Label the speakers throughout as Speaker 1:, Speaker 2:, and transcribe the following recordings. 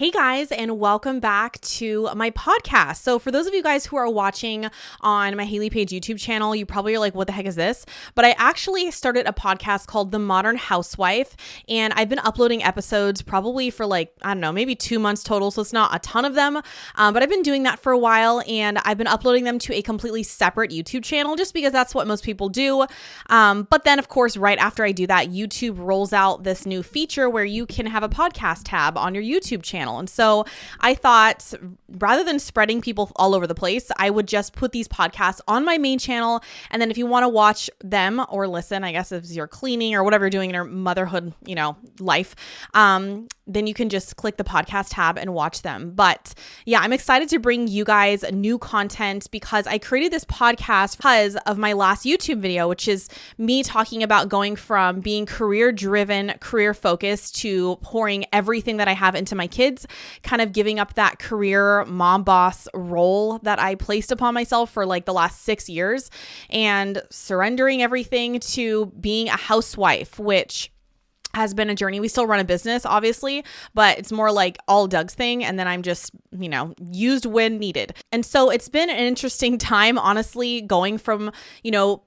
Speaker 1: Hey guys, and welcome back to my podcast. So for those of you guys who are watching on my Haley Page YouTube channel, you probably are like, what the heck is this? But I actually started a podcast called The Modern Housewife, and I've been uploading episodes probably for maybe 2 months total. So it's not a ton of them, but I've been doing that for a while, and I've been uploading them to a completely separate YouTube channel just because that's what most people do. But then of course, right after I do that, YouTube rolls out this new feature where you can have a podcast tab on your YouTube channel. And so I thought rather than spreading people all over the place, I would just put these podcasts on my main channel. And then if you want to watch them or listen, I guess if you're cleaning or whatever you're doing in your motherhood, life, then you can just click the podcast tab and watch them. But yeah, I'm excited to bring you guys new content because I created this podcast because of my last YouTube video, which is me talking about going from being career-driven, career-focused to pouring everything that I have into my kids, kind of giving up that career mom boss role that I placed upon myself for like the last 6 years and surrendering everything to being a housewife, which has been a journey. We still run a business, obviously, but it's more like all Doug's thing. And then I'm just, used when needed. And so it's been an interesting time, honestly, going from,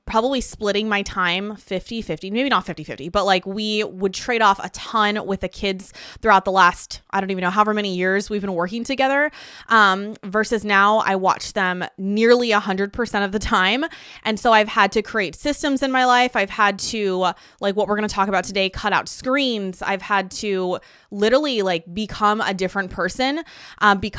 Speaker 1: probably splitting my time 50-50, maybe not 50-50, but like we would trade off a ton with the kids throughout the last, I don't even know, however many years we've been working together, versus now I watch them nearly 100% of the time. And so I've had to create systems in my life. I've had to, like what we're going to talk about today, cut out screens. I've had to literally become a different person, become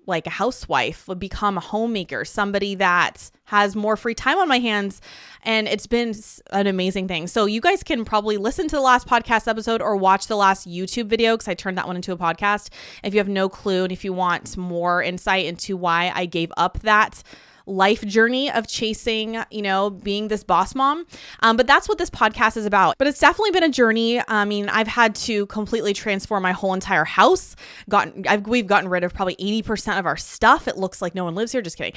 Speaker 1: like a housewife, become a homemaker, somebody that has more free time on my hands. And it's been an amazing thing. So you guys can probably listen to the last podcast episode or watch the last YouTube video because I turned that one into a podcast if you have no clue and if you want more insight into why I gave up that life journey of chasing, being this boss mom. But that's what this podcast is about. But it's definitely been a journey. I mean, I've had to completely transform my whole entire house. We've gotten rid of probably 80% of our stuff. It looks like no one lives here. Just kidding.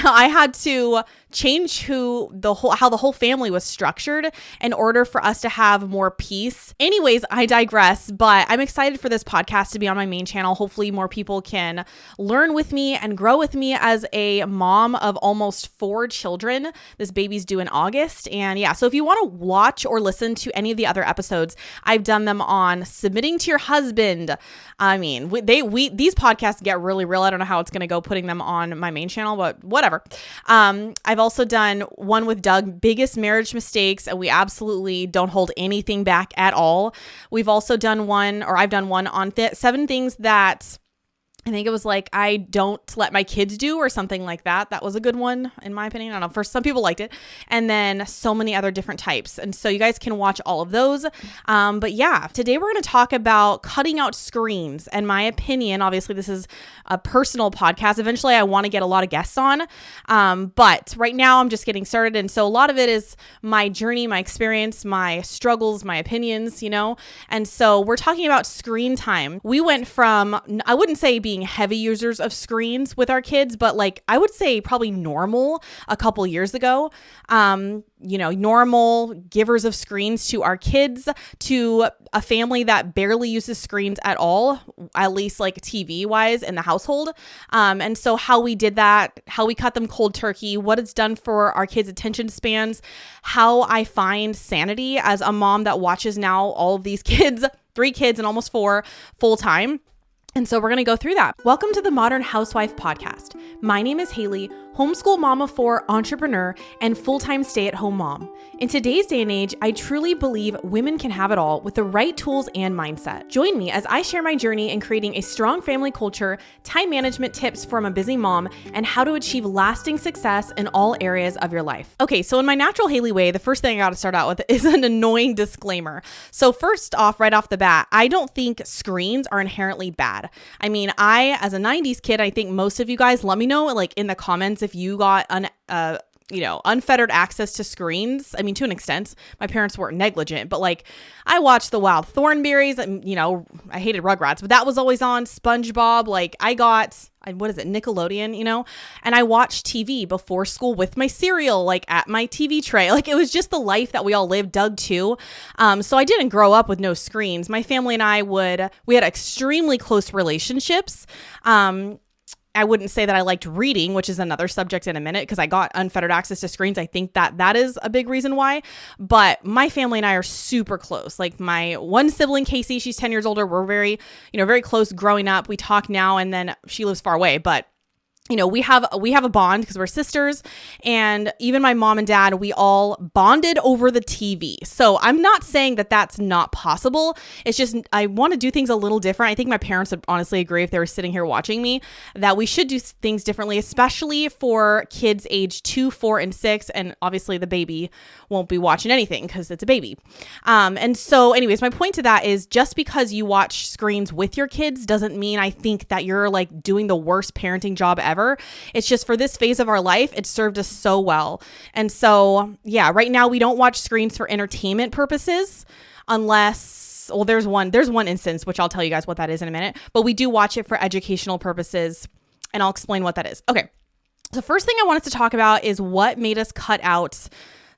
Speaker 1: I had to change how the whole family was structured in order for us to have more peace. Anyways, I digress, but I'm excited for this podcast to be on my main channel. Hopefully more people can learn with me and grow with me as a mom of almost 4 children. This baby's due in August. And yeah, so if you want to watch or listen to any of the other episodes, I've done them on submitting to your husband. I mean, these podcasts get really real. I don't know how it's going to go putting them on my main channel, but whatever. I've also done one with Doug, biggest marriage mistakes, and we absolutely don't hold anything back at all. We've also done one, or I've done one on 7 things that I think it was like I don't let my kids do or something like that. That was a good one in my opinion. I don't know. For some people liked it. And then so many other different types. And so you guys can watch all of those. But yeah, today we're going to talk about cutting out screens. And my opinion, obviously this is a personal podcast. Eventually I want to get a lot of guests on. But right now I'm just getting started. And so a lot of it is my journey, my experience, my struggles, my opinions, And so we're talking about screen time. We went from, I wouldn't say being heavy users of screens with our kids, but I would say probably normal a couple years ago, normal givers of screens to our kids, to a family that barely uses screens at all, at least TV wise in the household. And so how we did that, how we cut them cold turkey, what it's done for our kids' attention spans, how I find sanity as a mom that watches now all of these kids, 3 kids and almost 4 full time. And so we're going to go through that. Welcome to the Modern Housewife Podcast. My name is Haley, homeschool mom of 4, entrepreneur, and full-time stay-at-home mom. In today's day and age, I truly believe women can have it all with the right tools and mindset. Join me as I share my journey in creating a strong family culture, time management tips from a busy mom, and how to achieve lasting success in all areas of your life. Okay, so in my natural Haley way, the first thing I got to start out with is an annoying disclaimer. So first off, right off the bat, I don't think screens are inherently bad. I mean, as a 90s kid, I think most of you guys, let me know in the comments if you got unfettered access to screens. I mean, to an extent, my parents weren't negligent, but like I watched the Wild Thornberrys and, I hated Rugrats, but that was always on. SpongeBob. Like I got, what is it? Nickelodeon, and I watched TV before school with my cereal, like at my TV tray. Like it was just the life that we all lived. Doug too. So I didn't grow up with no screens. My family and I we had extremely close relationships. I wouldn't say that I liked reading, which is another subject in a minute, because I got unfettered access to screens. I think that is a big reason why. But my family and I are super close. Like my one sibling, Casey, she's 10 years older. We're very, very close growing up. We talk now, and then she lives far away, but we have a bond because we're sisters, and even my mom and dad, we all bonded over the TV. So I'm not saying that that's not possible. It's just, I want to do things a little different. I think my parents would honestly agree if they were sitting here watching me that we should do things differently, especially for kids age 2, 4, and 6. And obviously the baby won't be watching anything because it's a baby. And so anyways, my point to that is just because you watch screens with your kids doesn't mean I think that you're like doing the worst parenting job ever. It's just for this phase of our life, it served us so well. And so, yeah, right now we don't watch screens for entertainment purposes unless, well, there's one instance, which I'll tell you guys what that is in a minute, but we do watch it for educational purposes, and I'll explain what that is. Okay. The first thing I wanted to talk about is what made us cut out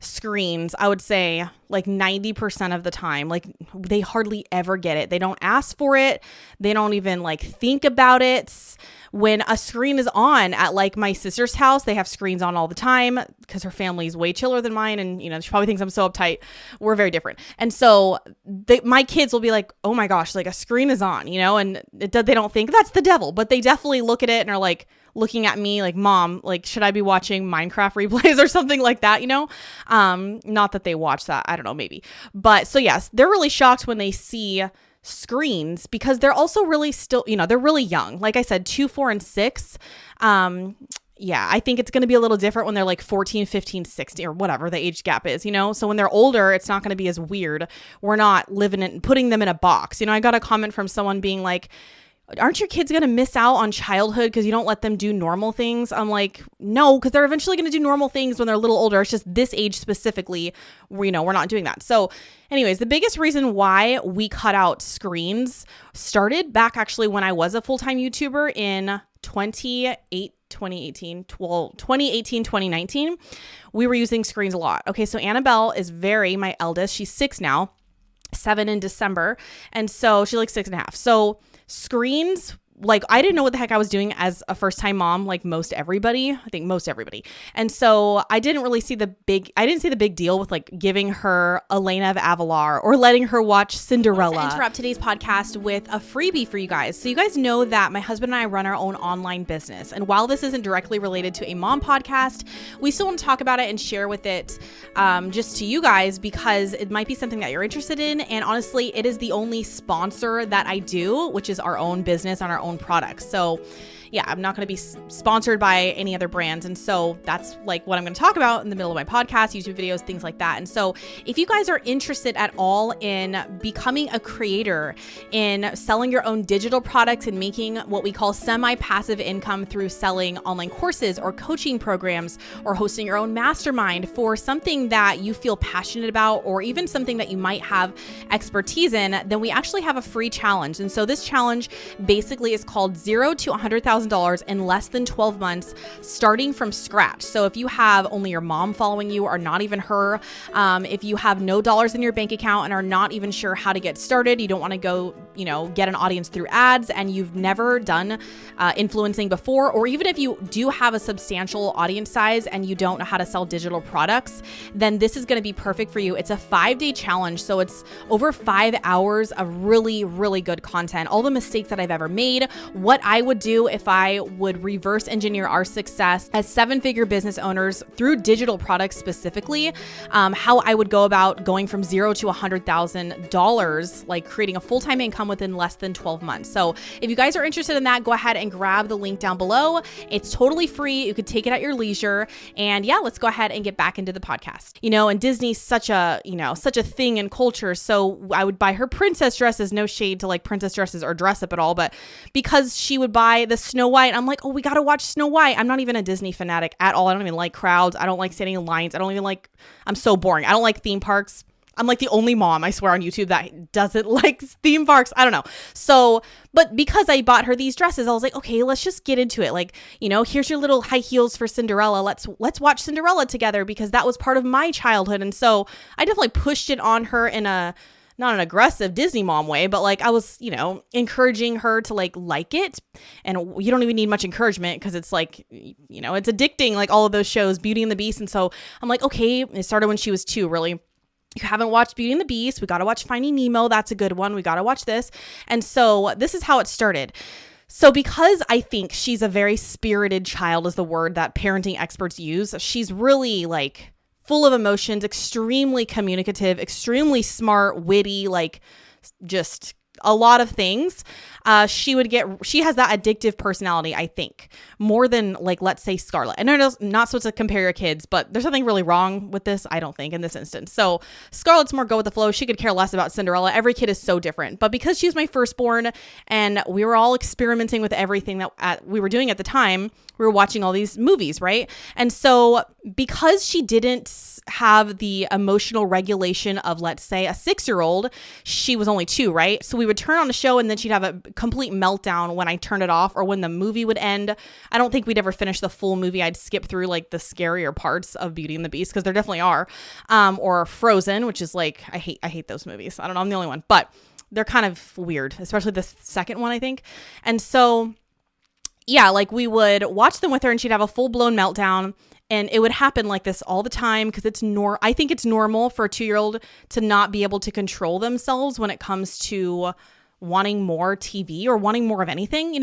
Speaker 1: screens. I would say like 90% of the time. Like they hardly ever get it. They don't ask for it. They don't even like think about it. When a screen is on at like my sister's house, they have screens on all the time because her family is way chiller than mine. And, she probably thinks I'm so uptight. We're very different. And so my kids will be like, oh my gosh, like a screen is on, and they don't think that's the devil, but they definitely look at it and are like looking at me like, Mom, like, should I be watching Minecraft replays or something like that? Not that they watch that. I don't know, maybe. But so yes, they're really shocked when they see screens because they're also really still, they're really young. Like I said, 2, 4, and 6. Yeah, I think it's going to be a little different when they're like 14, 15, 16 or whatever the age gap is, So when they're older, it's not going to be as weird. We're not living it and putting them in a box. I got a comment from someone being like, aren't your kids going to miss out on childhood because you don't let them do normal things? I'm like, no, because they're eventually going to do normal things when they're a little older. It's just this age specifically, we're not doing that. So anyways, the biggest reason why we cut out screens started back actually when I was a full-time YouTuber in 2018, 2019. We were using screens a lot. Okay, so Annabelle is my eldest. She's 6 now, 7 in December. And so she's like 6.5. So screens, like I didn't know what the heck I was doing as a first-time mom, like most everybody. And so I didn't see the big deal with like giving her Elena of Avalor or letting her watch Cinderella. I want to interrupt today's podcast with a freebie for you guys. So you guys know that my husband and I run our own online business. And while this isn't directly related to a mom podcast, we still want to talk about it and share with it just to you guys because it might be something that you're interested in. And honestly, it is the only sponsor that I do, which is our own business on our own products. So yeah, I'm not going to be sponsored by any other brands. And so that's like what I'm going to talk about in the middle of my podcast, YouTube videos, things like that. And so if you guys are interested at all in becoming a creator, in selling your own digital products and making what we call semi-passive income through selling online courses or coaching programs or hosting your own mastermind for something that you feel passionate about or even something that you might have expertise in, then we actually have a free challenge. And so this challenge basically is called $0 to $100,000 in less than 12 months, starting from scratch. So if you have only your mom following you or not even her, if you have no dollars in your bank account and are not even sure how to get started, you don't want to go, get an audience through ads and you've never done influencing before, or even if you do have a substantial audience size and you don't know how to sell digital products, then this is going to be perfect for you. It's a 5-day challenge. So it's over 5 hours of really, really good content. All the mistakes that I've ever made, what I would do if I would reverse engineer our success as 7-figure business owners through digital products specifically, how I would go about going from $0 to $100,000, like creating a full-time income come within less than 12 months. So if you guys are interested in that, go ahead and grab the link down below. It's totally free. You could take it at your leisure. And yeah, let's go ahead and get back into the podcast. And Disney's such a thing in culture. So I would buy her princess dresses, no shade to like princess dresses or dress up at all, but because she would buy the Snow White, I'm like, oh, we got to watch Snow White. I'm not even a Disney fanatic at all. I don't even like crowds. I don't like standing in lines. I'm so boring. I don't like theme parks. I'm like the only mom, I swear, on YouTube that doesn't like theme parks. I don't know. So, but because I bought her these dresses, I was like, okay, let's just get into it. Like, here's your little high heels for Cinderella. Let's watch Cinderella together because that was part of my childhood. And so I definitely pushed it on her in not an aggressive Disney mom way, but like I was, encouraging her to like it. And you don't even need much encouragement because it's like, it's addicting, like all of those shows, Beauty and the Beast. And so I'm like, okay, it started when she was 2, really. You haven't watched Beauty and the Beast, we got to watch Finding Nemo. That's a good one. We got to watch this. And so this is how it started. So because I think she's a very spirited child is the word that parenting experts use. She's really like full of emotions, extremely communicative, extremely smart, witty, like just a lot of things. She has that addictive personality, I think, more than like, let's say Scarlett. And I'm not supposed to compare your kids, but there's nothing really wrong with this, I don't think, in this instance. So Scarlett's more go with the flow. She could care less about Cinderella. Every kid is so different. But because she's my firstborn and we were all experimenting with everything that we were doing at the time, we were watching all these movies, right? And so because she didn't have the emotional regulation of, let's say, a 6-year-old, she was only 2, right? So we would turn on a show and then she'd have a complete meltdown when I turned it off or when the movie would end. I don't think we'd ever finish the full movie. I'd skip through like the scarier parts of Beauty and the Beast because there definitely are. Or Frozen, which is like, I hate those movies. I don't know, I'm the only one, but they're kind of weird, especially the second one, I think. And so yeah, like we would watch them with her and she'd have a full-blown meltdown. And it would happen like this all the time because I think it's normal for a 2-year-old to not be able to control themselves when it comes to wanting more TV or wanting more of anything,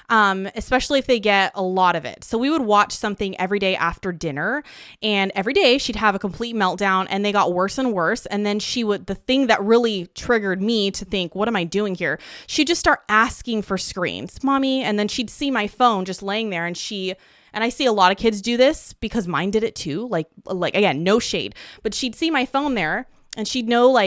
Speaker 1: especially if they get a lot of it. So we would watch something every day after dinner, and every day she'd have a complete meltdown and they got worse and worse. And then the thing that really triggered me to think, what am I doing here? She'd just start asking for screens, mommy. And then she'd see my phone just laying there and I see a lot of kids do this because mine did it too. Like again, no shade, but she'd see my phone there and she'd know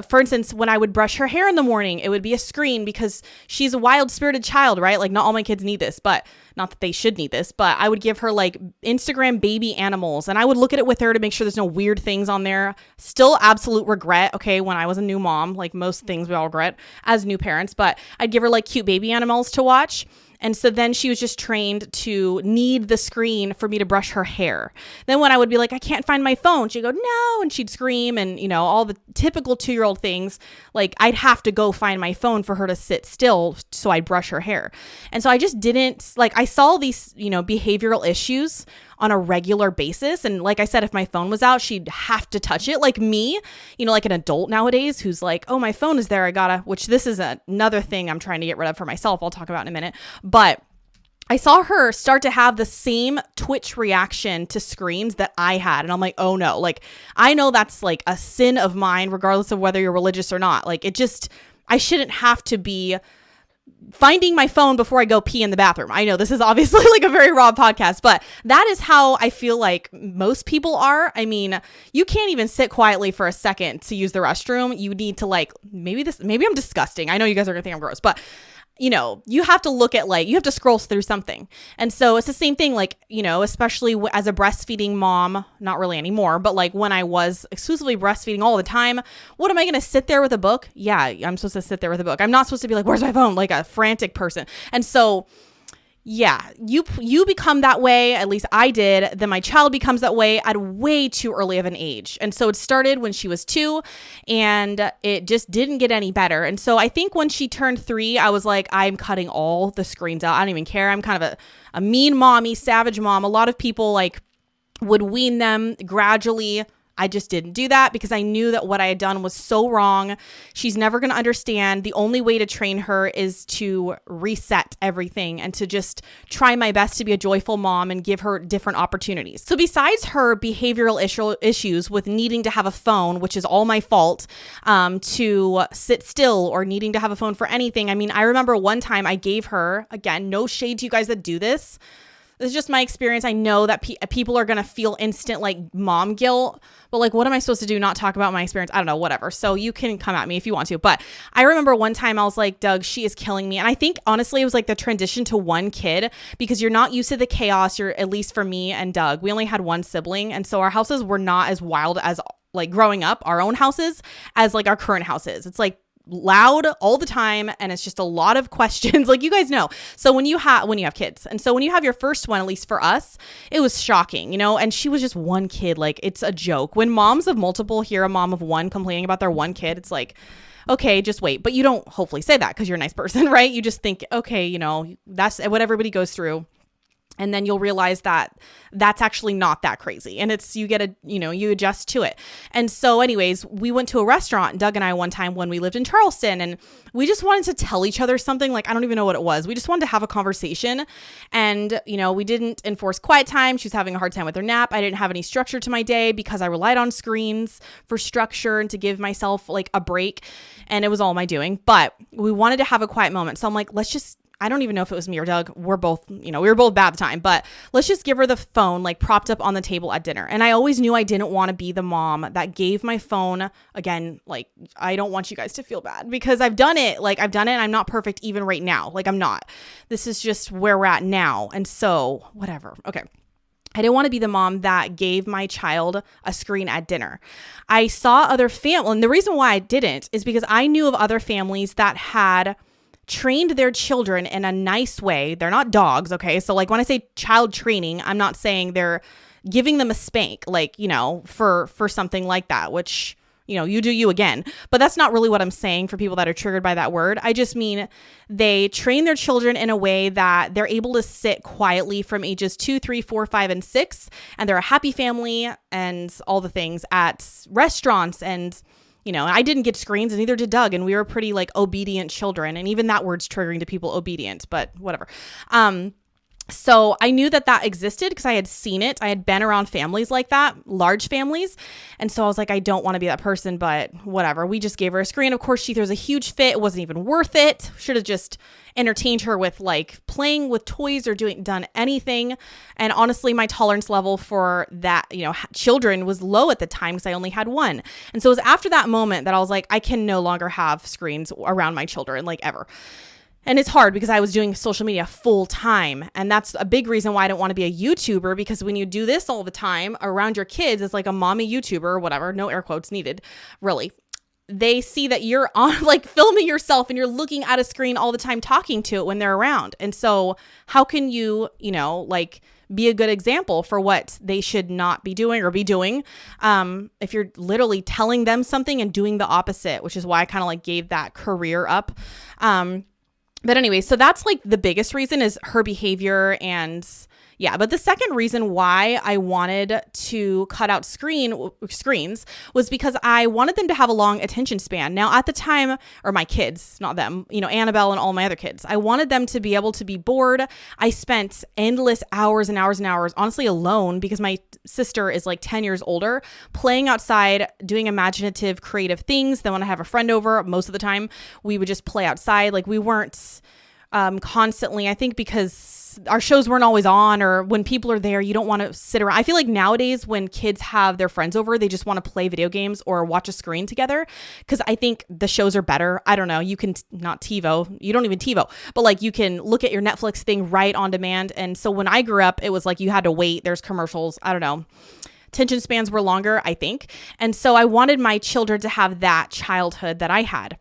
Speaker 1: for instance, when I would brush her hair in the morning, it would be a screen because she's a wild spirited child, right? Like not all my kids need this, but not that they should need this, but I would give her like Instagram baby animals and I would look at it with her to make sure there's no weird things on there. Still absolute regret. Okay. When I was a new mom, like most things we all regret as new parents, but I'd give her like cute baby animals to watch. And so then she was just trained to need the screen for me to brush her hair. Then when I would be like, I can't find my phone, she'd go, no. And she'd scream and, all the typical 2-year-old things, like I'd have to go find my phone for her to sit still so I'd brush her hair. And so I just didn't, I saw these, behavioral issues on a regular basis. And like I said, if my phone was out, she'd have to touch it like me, like an adult nowadays who's like, oh, my phone is there. Which this is another thing I'm trying to get rid of for myself. I'll talk about in a minute. But I saw her start to have the same twitch reaction to screens that I had. And I'm like, oh no, I know that's like a sin of mine, regardless of whether you're religious or not. I shouldn't have to be finding my phone before I go pee in the bathroom. I know this is obviously like a very raw podcast, but that is how I feel like most people are. I mean, you can't even sit quietly for a second to use the restroom. You need to maybe I'm disgusting. I know you guys are gonna think I'm gross, but you have to look at you have to scroll through something. And so it's the same thing, especially as a breastfeeding mom, not really anymore, but when I was exclusively breastfeeding all the time, what am I going to sit there with a book? Yeah, I'm supposed to sit there with a book. I'm not supposed to be like, where's my phone? Like a frantic person. And so yeah, you become that way, at least I did, then my child becomes that way at way too early of an age. And so it started when she was 2 and it just didn't get any better. And so I think when she turned 3, I was like, I'm cutting all the screens out. I don't even care. I'm kind of a mean mommy, savage mom. A lot of people would wean them gradually I just didn't do that because I knew that what I had done was so wrong. She's never going to understand. The only way to train her is to reset everything and to just try my best to be a joyful mom and give her different opportunities. So besides her behavioral issues with needing to have a phone, which is all my fault, to sit still or needing to have a phone for anything. I mean, I remember one time I gave her, again, no shade to you guys that do this. This is just my experience. I know that people are going to feel instant like mom guilt, but like, what am I supposed to do? Not talk about my experience? I don't know, whatever. So you can come at me if you want to. But I remember one time I was like, Doug, she is killing me. And I think honestly, it was like the transition to one kid because you're not used to the chaos. You're, at least for me and Doug, we only had one sibling. And so our houses were not as wild as like growing up, our own houses, as like our current houses. It's like loud all the time, and it's just a lot of questions, like you guys know. So when you have kids, and so when you have your first one, at least for us, it was shocking, and she was just one kid. Like, it's a joke when moms of multiple hear a mom of one complaining about their one kid. It's like, okay, just wait. But you don't hopefully say that because you're a nice person, right? You just think, okay, that's what everybody goes through. And then you'll realize that that's actually not that crazy. And it's, you adjust to it. And so anyways, we went to a restaurant, Doug and I, one time when we lived in Charleston, and we just wanted to tell each other something. Like, I don't even know what it was. We just wanted to have a conversation. And, we didn't enforce quiet time. She was having a hard time with her nap. I didn't have any structure to my day because I relied on screens for structure and to give myself like a break. And it was all my doing, but we wanted to have a quiet moment. So I'm like, I don't even know if it was me or Doug. We're both, we were both bad at the time, but let's just give her the phone like propped up on the table at dinner. And I always knew I didn't want to be the mom that gave my phone. Again, like, I don't want you guys to feel bad because I've done it and I'm not perfect even right now. Like, I'm not. This is just where we're at now. And so whatever. Okay. I didn't want to be the mom that gave my child a screen at dinner. I saw other families, and the reason why I didn't is because I knew of other families that had trained their children in a nice way. They're not dogs, okay? So like when I say child training, I'm not saying they're giving them a spank, like, for something like that, which, you do you again. But that's not really what I'm saying for people that are triggered by that word. I just mean they train their children in a way that they're able to sit quietly from ages 2, 3, 4, 5, and 6. And they're a happy family and all the things at restaurants. And I didn't get screens and neither did Doug. And we were pretty like obedient children. And even that word's triggering to people, obedient, but whatever. So I knew that existed because I had seen it. I had been around families like that, large families. And so I was like, I don't want to be that person, but whatever. We just gave her a screen. Of course, she throws a huge fit. It wasn't even worth it. Should have just entertained her with like playing with toys or done anything. And honestly, my tolerance level for that, children was low at the time because I only had one. And so it was after that moment that I was like, I can no longer have screens around my children, like ever. And it's hard because I was doing social media full time. And that's a big reason why I don't want to be a YouTuber, because when you do this all the time around your kids, it's like a mommy YouTuber or whatever, no air quotes needed, really. They see that you're on like filming yourself and you're looking at a screen all the time, talking to it when they're around. And so how can you, be a good example for what they should not be doing or be doing if you're literally telling them something and doing the opposite, which is why I kind of like gave that career up. But anyway, so that's like the biggest reason is her behavior. And yeah, but the second reason why I wanted to cut out screens was because I wanted them to have a long attention span. Now at the time, or my kids, not them, Annabelle and all my other kids, I wanted them to be able to be bored. I spent endless hours and hours and hours, honestly alone, because my sister is like 10 years older, playing outside, doing imaginative, creative things. Then when I have a friend over, most of the time we would just play outside. Like we weren't constantly, I think because our shows weren't always on, or when people are there, you don't want to sit around. I feel like nowadays when kids have their friends over, they just want to play video games or watch a screen together because I think the shows are better. I don't know. You can not TiVo. You don't even TiVo, but like you can look at your Netflix thing right on demand. And so when I grew up, it was like you had to wait. There's commercials. I don't know. Attention spans were longer, I think. And so I wanted my children to have that childhood that I had.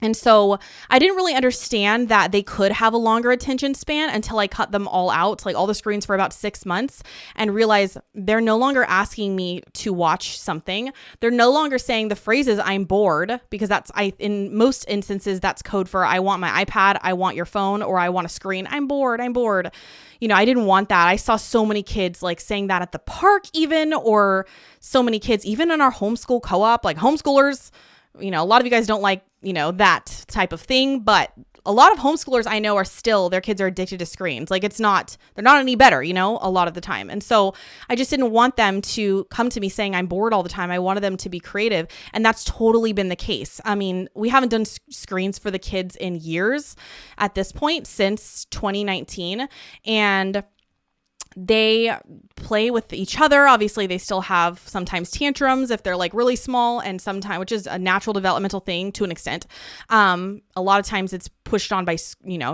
Speaker 1: And so I didn't really understand that they could have a longer attention span until I cut them all out, like all the screens for about 6 months, and realize they're no longer asking me to watch something. They're no longer saying the phrases "I'm bored," because in most instances, that's code for "I want my iPad, I want your phone, or I want a screen. I'm bored, I'm bored." I didn't want that. I saw so many kids like saying that at the park even, or so many kids, even in our homeschool co-op, like homeschoolers. A lot of you guys don't like, that type of thing, but a lot of homeschoolers I know their kids are addicted to screens. Like they're not any better, a lot of the time. And so I just didn't want them to come to me saying I'm bored all the time. I wanted them to be creative. And that's totally been the case. I mean, we haven't done screens for the kids in years at this point, since 2019. And they play with each other. Obviously, they still have sometimes tantrums if they're like really small, and sometimes, which is a natural developmental thing to an extent. A lot of times it's pushed on by,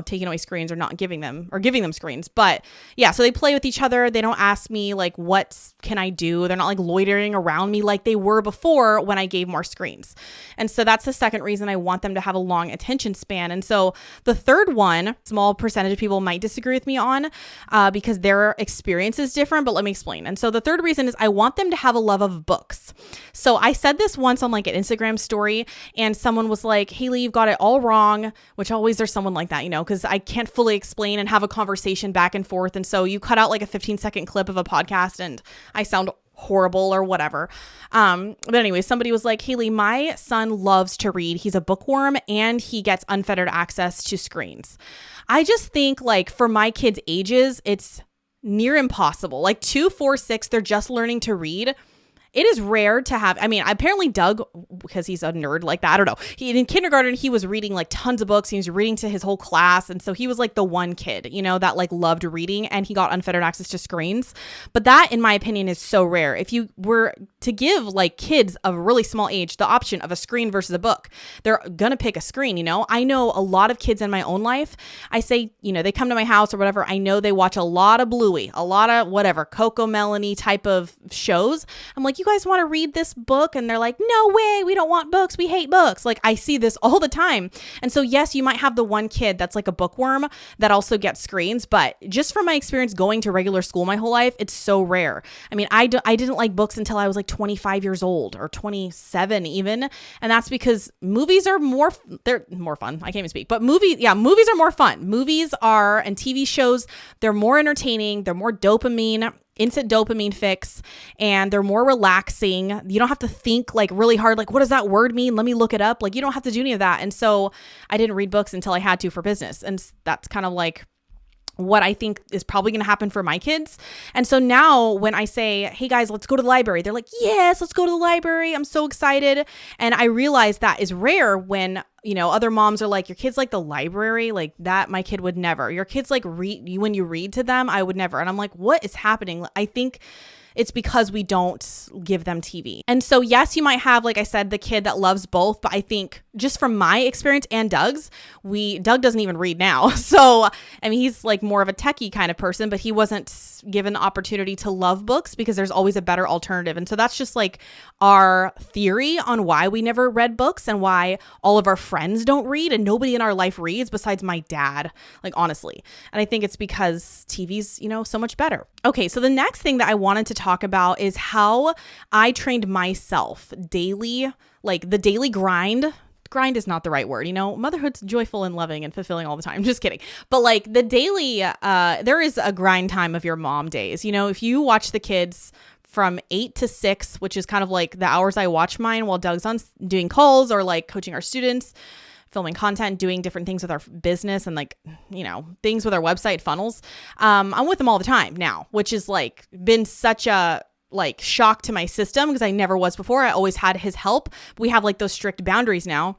Speaker 1: taking away screens or not giving them screens. But yeah, so they play with each other. They don't ask me like, what can I do? They're not like loitering around me like they were before when I gave more screens. And so that's the second reason I want them to have a long attention span. And so the third one, small percentage of people might disagree with me on, because their experience is different, but let me explain. And so the third reason is I want them to have a love of books. So I said this once on like an Instagram story, and someone was like, "Haley, you've got it all wrong," which always there's someone like that, because I can't fully explain and have a conversation back and forth. And so you cut out like a 15-second clip of a podcast and I sound horrible or whatever. But anyway, somebody was like, "Haley, my son loves to read. He's a bookworm and he gets unfettered access to screens." I just think like for my kids' ages, it's near impossible. Like 2, 4, 6, they're just learning to read. It is rare to have, apparently Doug, because he's a nerd like that, I don't know. In kindergarten, he was reading like tons of books. He was reading to his whole class. And so he was like the one kid, that like loved reading, and he got unfettered access to screens. But that, in my opinion, is so rare. If you were to give like kids of a really small age the option of a screen versus a book, they're going to pick a screen. I know a lot of kids in my own life. I say, they come to my house or whatever. I know they watch a lot of Bluey, a lot of whatever, Coco Melanie type of shows. I'm like, "You guys want to read this book?" And they're like, "No way, we don't want books, we hate books." Like I see this all the time. And so yes, you might have the one kid that's like a bookworm that also gets screens, but just from my experience going to regular school my whole life, it's so rare. I didn't like books until I was like 25 years old, or 27 even, and that's because movies are they're more fun. I can't even speak, but movies are more fun. Movies are, and TV shows, they're more entertaining, they're more instant dopamine fix, and they're more relaxing. You don't have to think like really hard, like, what does that word mean? Let me look it up. Like you don't have to do any of that. And so I didn't read books until I had to for business. And that's kind of like what I think is probably going to happen for my kids. And so now when I say, "Hey guys, let's go to the library," they're like, "Yes, let's go to the library. I'm so excited." And I realize that is rare when, other moms are like, "Your kids like the library?" Like that, my kid would never. "Your kids like read, when you read to them?" I would never. And I'm like, what is happening? I think it's because we don't give them TV. And so yes, you might have, like I said, the kid that loves both, but I think just from my experience and Doug's, Doug doesn't even read now. So, he's like more of a techie kind of person, but he wasn't given the opportunity to love books because there's always a better alternative. And so that's just like our theory on why we never read books and why all of our friends don't read and nobody in our life reads besides my dad, like honestly. And I think it's because TV's, so much better. Okay, so the next thing that I wanted to talk about is how I trained myself daily, like the daily grind. Grind is not the right word. Motherhood's joyful and loving and fulfilling all the time. Just kidding. But like the daily, there is a grind time of your mom days. If you watch the kids from 8 to 6, which is kind of like the hours I watch mine while Doug's on doing calls or like coaching our students, filming content, doing different things with our business and like, things with our website funnels. I'm with them all the time now, which is like been such a like shock to my system because I never was before. I always had his help. We have like those strict boundaries now.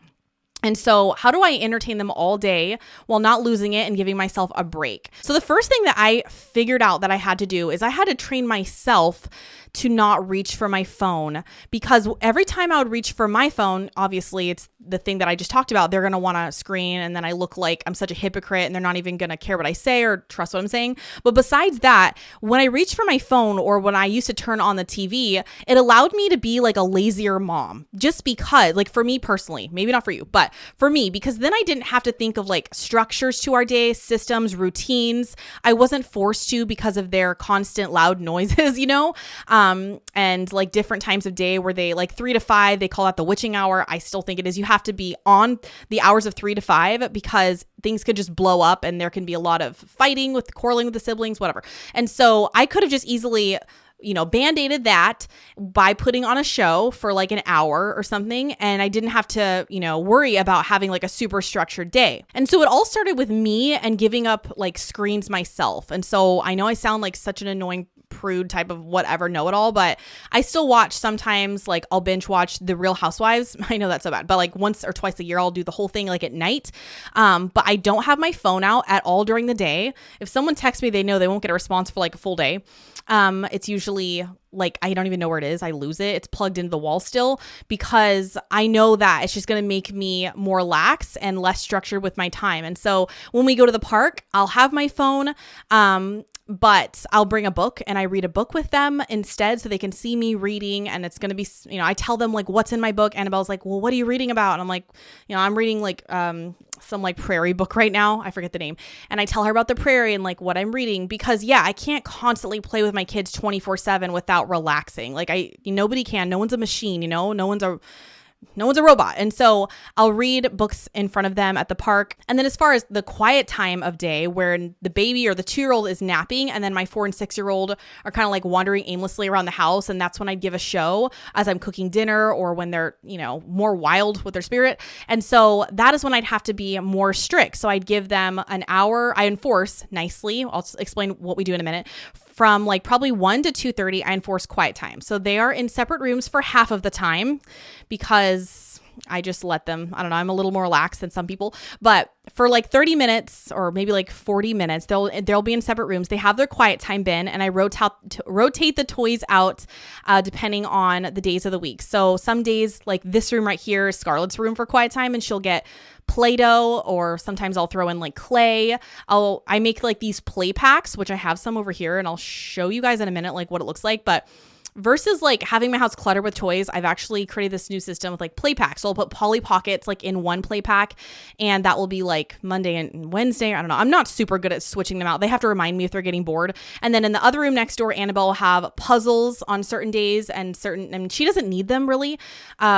Speaker 1: And so how do I entertain them all day while not losing it and giving myself a break? So the first thing that I figured out that I had to do is I had to train myself to not reach for my phone, because every time I would reach for my phone, obviously it's the thing that I just talked about. They're going to want to screen, and then I look like I'm such a hypocrite and they're not even going to care what I say or trust what I'm saying. But besides that, when I reach for my phone or when I used to turn on the TV, it allowed me to be like a lazier mom, just because, like, for me personally, maybe not for you, but for me, because then I didn't have to think of like structures to our day, systems, routines. I wasn't forced to because of their constant loud noises, and like different times of day where they like 3 to 5, they call that the witching hour. I still think it is. You have to be on the hours of 3 to 5 because things could just blow up and there can be a lot of fighting quarreling with the siblings, whatever. And so I could have just easily band-aided that by putting on a show for like an hour or something. And I didn't have to, worry about having like a super structured day. And so it all started with me and giving up like screens myself. And so I know I sound like such an annoying prude type of whatever know-it-all, but I still watch sometimes. Like I'll binge watch The Real Housewives. I know that's so bad, but like once or twice a year I'll do the whole thing like at night. But I don't have my phone out at all during the day. If someone texts me, they know they won't get a response for like a full day. It's usually like, I don't even know where it is. I lose it. It's plugged into the wall still, because I know that it's just going to make me more lax and less structured with my time. And so when we go to the park, I'll have my phone, but I'll bring a book and I read a book with them instead so they can see me reading. And it's going to be, I tell them like what's in my book. Annabelle's like, well, what are you reading about? And I'm like, I'm reading like some like prairie book right now. I forget the name. And I tell her about the prairie and like what I'm reading, because I can't constantly play with my kids 24/7 without relaxing. Like nobody can. No one's a machine, no one's a robot. And so I'll read books in front of them at the park. And then as far as the quiet time of day where the baby or the 2-year-old is napping and then my 4 and 6-year-old are kind of like wandering aimlessly around the house. And that's when I'd give a show as I'm cooking dinner or when they're, more wild with their spirit. And so that is when I'd have to be more strict. So I'd give them an hour. I enforce nicely. I'll explain what we do in a minute. From like probably 1 to 2:30, I enforce quiet time. So they are in separate rooms for half of the time because I just let them, I don't know, I'm a little more relaxed than some people, but for like 30 minutes or maybe like 40 minutes, they'll be in separate rooms. They have their quiet time bin and I rotate the toys out depending on the days of the week. So some days like this room right here is Scarlett's room for quiet time and she'll get Play-Doh, or sometimes I'll throw in like clay. I make like these play packs, which I have some over here and I'll show you guys in a minute like what it looks like. But versus like having my house cluttered with toys, I've actually created this new system with like play packs. So I'll put Polly Pockets like in one play pack, and that will be like Monday and Wednesday. I don't know. I'm not super good at switching them out. They have to remind me if they're getting bored. And then in the other room next door, Annabelle will have puzzles on certain days and she doesn't need them really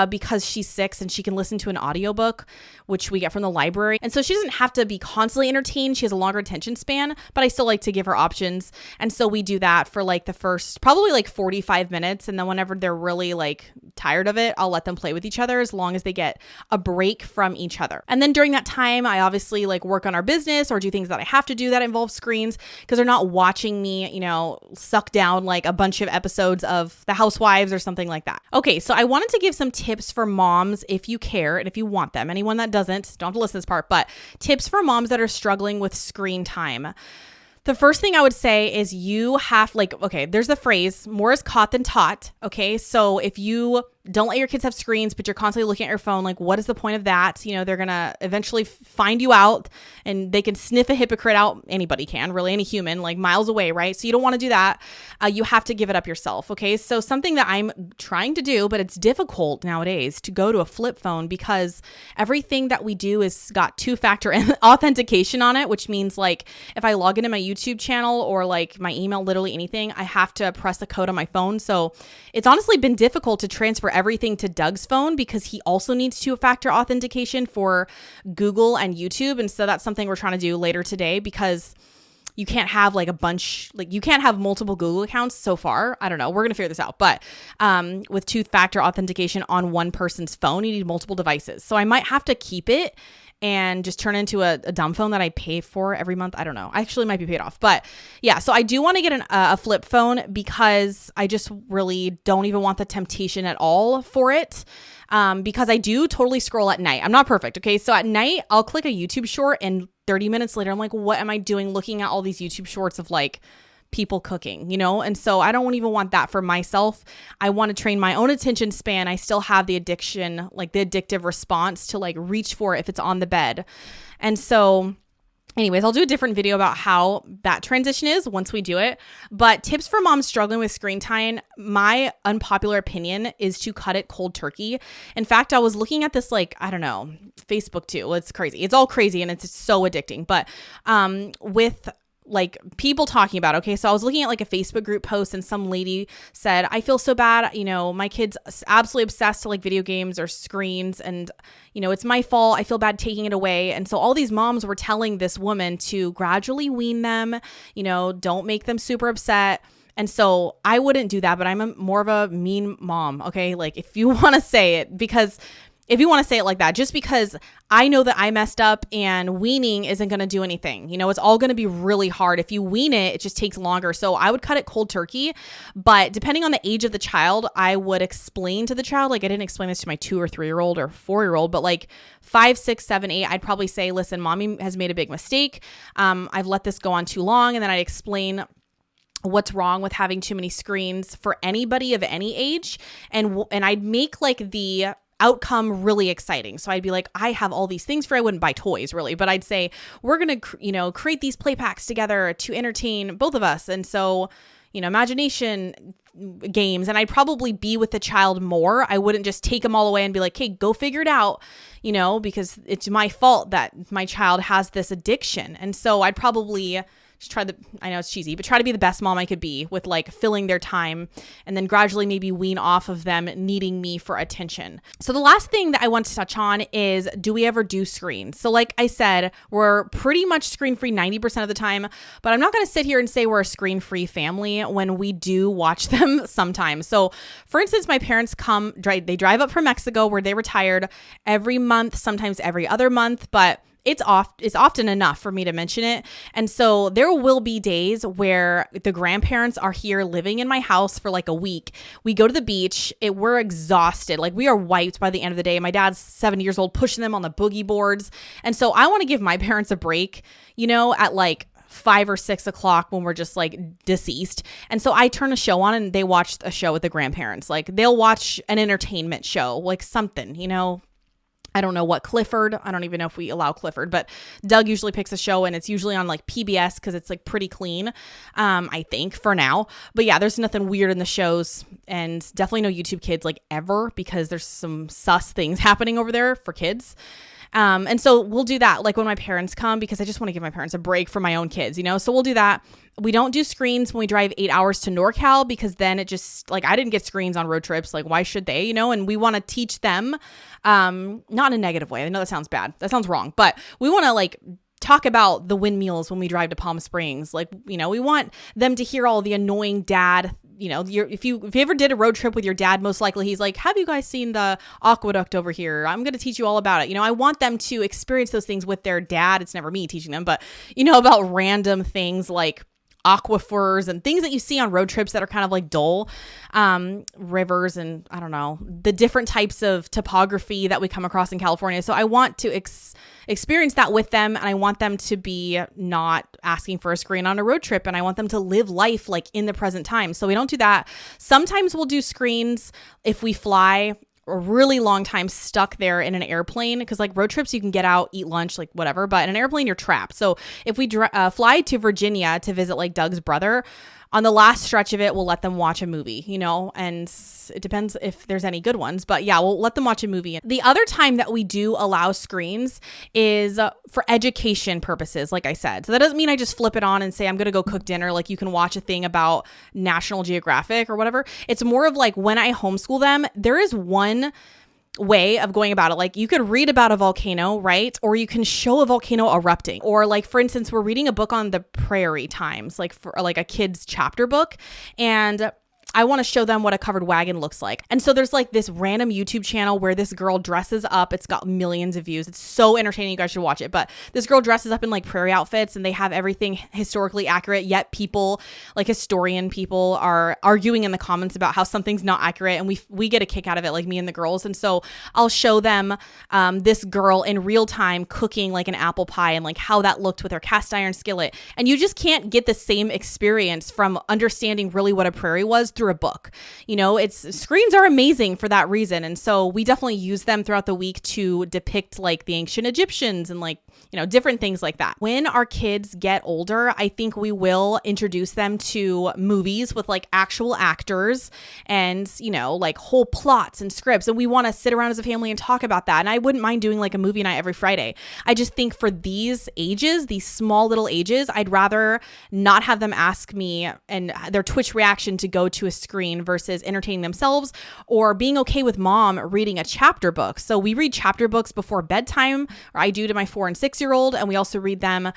Speaker 1: because she's 6 and she can listen to an audiobook, which we get from the library. And so she doesn't have to be constantly entertained. She has a longer attention span, but I still like to give her options. And so we do that for like the first probably like 45 minutes. And then whenever they're really like tired of it, I'll let them play with each other as long as they get a break from each other. And then during that time, I obviously like work on our business or do things that I have to do that involve screens because they're not watching me, suck down like a bunch of episodes of The Housewives or something like that. Okay, so I wanted to give some tips for moms if you care and if you want them. Anyone that doesn't, don't have to listen to this part, but tips for moms that are struggling with screen time. The first thing I would say is you have there's the phrase, more is caught than taught. Okay. So if you don't let your kids have screens, but you're constantly looking at your phone, like what is the point of that? They're going to eventually find you out and they can sniff a hypocrite out. Anybody can, really, any human, like miles away, right? So you don't want to do that. You have to give it up yourself. Okay. So something that I'm trying to do, but it's difficult nowadays to go to a flip phone because everything that we do is got 2-factor authentication on it, which means like if I log into my YouTube channel or like my email, literally anything, I have to press a code on my phone. So it's honestly been difficult to transfer everything to Doug's phone because he also needs 2-factor authentication for Google and YouTube. And so that's something we're trying to do later today because you can't have like a bunch, like you can't have multiple Google accounts so far. I don't know. We're going to figure this out. But with 2-factor authentication on one person's phone, you need multiple devices. So I might have to keep it and just turn into a dumb phone that I pay for every month. I don't know. I actually might be paid off. But yeah, so I do want to get a flip phone because I just really don't even want the temptation at all for it. Because I do totally scroll at night. I'm not perfect. Okay. So at night, I'll click a YouTube short and 30 minutes later, I'm like, what am I doing looking at all these YouTube shorts of like people cooking, And so I don't even want that for myself. I want to train my own attention span. I still have the addiction, like the addictive response to like reach for it if it's on the bed. And so anyways, I'll do a different video about how that transition is once we do it. But tips for moms struggling with screen time, my unpopular opinion is to cut it cold turkey. In fact, I was looking at this, like, I don't know, Facebook too. Well, it's crazy. It's all crazy and it's so addicting. But with like people talking about, okay, so I was looking at like a Facebook group post and some lady said, I feel so bad. My kid's absolutely obsessed to like video games or screens and, it's my fault. I feel bad taking it away. And so all these moms were telling this woman to gradually wean them, don't make them super upset. And so I wouldn't do that, but I'm more of a mean mom. Okay. Like if you want to say it, because if you want to say it like that, just because I know that I messed up and weaning isn't going to do anything. It's all going to be really hard. If you wean it, it just takes longer. So I would cut it cold turkey. But depending on the age of the child, I would explain to the child, like I didn't explain this to my 2 or 3-year-old or 4-year-old, but like 5, 6, 7, 8, I'd probably say, listen, mommy has made a big mistake. I've let this go on too long. And then I'd explain what's wrong with having too many screens for anybody of any age. And I'd make like the outcome really exciting. So I'd be like, I have all these things for, I wouldn't buy toys really, but I'd say, we're going to, create these play packs together to entertain both of us. And so, imagination games, and I'd probably be with the child more. I wouldn't just take them all away and be like, hey, go figure it out, because it's my fault that my child has this addiction. And so I'd probably just I know it's cheesy, but try to be the best mom I could be with like filling their time and then gradually maybe wean off of them needing me for attention. So the last thing that I want to touch on is, do we ever do screens? So like I said, we're pretty much screen free 90% of the time, but I'm not going to sit here and say we're a screen free family when we do watch them sometimes. So for instance, my parents they drive up from Mexico where they retired every month, sometimes every other month, but it's often enough for me to mention it. And so there will be days where the grandparents are here living in my house for like a week. We go to the beach. We're exhausted. Like we are wiped by the end of the day. My dad's 70 years old, pushing them on the boogie boards. And so I want to give my parents a break, at like 5 or 6 o'clock when we're just like deceased. And so I turn a show on and they watch a show with the grandparents. Like they'll watch an entertainment show, like something, I don't know what, Clifford. I don't even know if we allow Clifford, but Doug usually picks a show and it's usually on like PBS because it's like pretty clean, I think, for now. But yeah, there's nothing weird in the shows and definitely no YouTube Kids like ever, because there's some sus things happening over there for kids. And so we'll do that like when my parents come, because I just want to give my parents a break from my own kids, So we'll do that. We don't do screens when we drive 8 hours to NorCal, because then it just like, I didn't get screens on road trips. Like why should they, And we want to teach them, not in a negative way. I know that sounds bad. That sounds wrong, but we want to like talk about the windmills when we drive to Palm Springs. Like, we want them to hear all the annoying dad, if you ever did a road trip with your dad, most likely he's like, have you guys seen the aqueduct over here? I'm going to teach you all about it. I want them to experience those things with their dad. It's never me teaching them, but about random things like aquifers and things that you see on road trips that are kind of like dull, rivers and I don't know, the different types of topography that we come across in California. So I want to experience that with them, and I want them to be not asking for a screen on a road trip, and I want them to live life like in the present time. So we don't do that. Sometimes we'll do screens if we fly a really long time stuck there in an airplane, because like road trips you can get out, eat lunch, like whatever, but in an airplane you're trapped. So if we fly to Virginia to visit like Doug's brother, on the last stretch of it, we'll let them watch a movie, and it depends if there's any good ones, but yeah, we'll let them watch a movie. The other time that we do allow screens is for education purposes, like I said. So that doesn't mean I just flip it on and say, I'm going to go cook dinner. Like you can watch a thing about National Geographic or whatever. It's more of like when I homeschool them, there is one way of going about it. Like you could read about a volcano, right? Or you can show a volcano erupting. Or like, for instance, we're reading a book on the prairie times, like for like a kid's chapter book. And I want to show them what a covered wagon looks like. And so there's like this random YouTube channel where this girl dresses up. It's got millions of views. It's so entertaining. You guys should watch it. But this girl dresses up in like prairie outfits and they have everything historically accurate. Yet people, like historian people, are arguing in the comments about how something's not accurate. And we get a kick out of it, like me and the girls. And so I'll show them this girl in real time cooking like an apple pie and like how that looked with her cast iron skillet. And you just can't get the same experience from understanding really what a prairie was through a book. You know, screens are amazing for that reason. And so we definitely use them throughout the week to depict like the ancient Egyptians and like, you know, different things like that. When our kids get older, I think we will introduce them to movies with like actual actors and, you know, like whole plots and scripts. And we want to sit around as a family and talk about that. And I wouldn't mind doing like a movie night every Friday. I just think for these ages, these small little ages, I'd rather not have them ask me and their Twitch reaction to go to a screen versus entertaining themselves or being okay with mom reading a chapter book. So we read chapter books before bedtime, or I do to my 4 and 6-year-old, and we also read them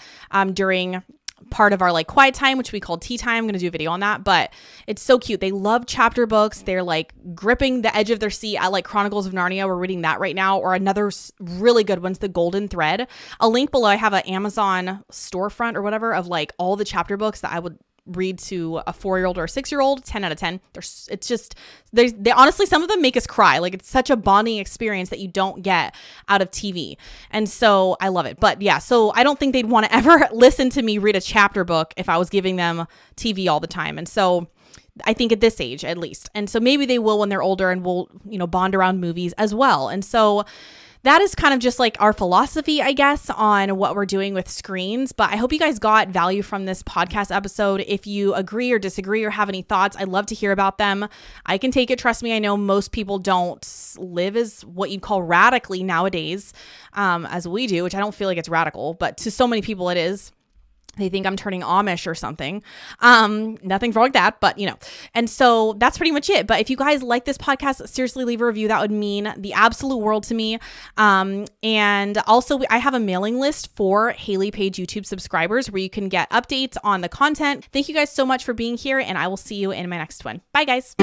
Speaker 1: during part of our like quiet time, which we call tea time. I'm going to do a video on that, but it's so cute. They love chapter books. They're like gripping the edge of their seat at like Chronicles of Narnia. We're reading that right now, or another really good one's The Golden Thread. I'll link below. I have an Amazon storefront or whatever of like all the chapter books that I would read to a 4-year-old or a 6-year-old. 10 out of 10. It's just, they honestly, some of them make us cry. Like it's such a bonding experience that you don't get out of TV. And so I love it. But yeah, so I don't think they'd want to ever listen to me read a chapter book if I was giving them TV all the time. And so I think at this age, at least. And so maybe they will when they're older and we'll, you know, bond around movies as well. And so that is kind of just like our philosophy, I guess, on what we're doing with screens. But I hope you guys got value from this podcast episode. If you agree or disagree or have any thoughts, I'd love to hear about them. I can take it. Trust me, I know most people don't live as what you'd call radically nowadays, as we do, which I don't feel like it's radical, but to so many people it is. They think I'm turning Amish or something. Nothing wrong with that, but you know. And so that's pretty much it. But if you guys like this podcast, seriously leave a review. That would mean the absolute world to me. And also I have a mailing list for Haley Page YouTube subscribers where you can get updates on the content. Thank you guys so much for being here, and I will see you in my next one. Bye guys.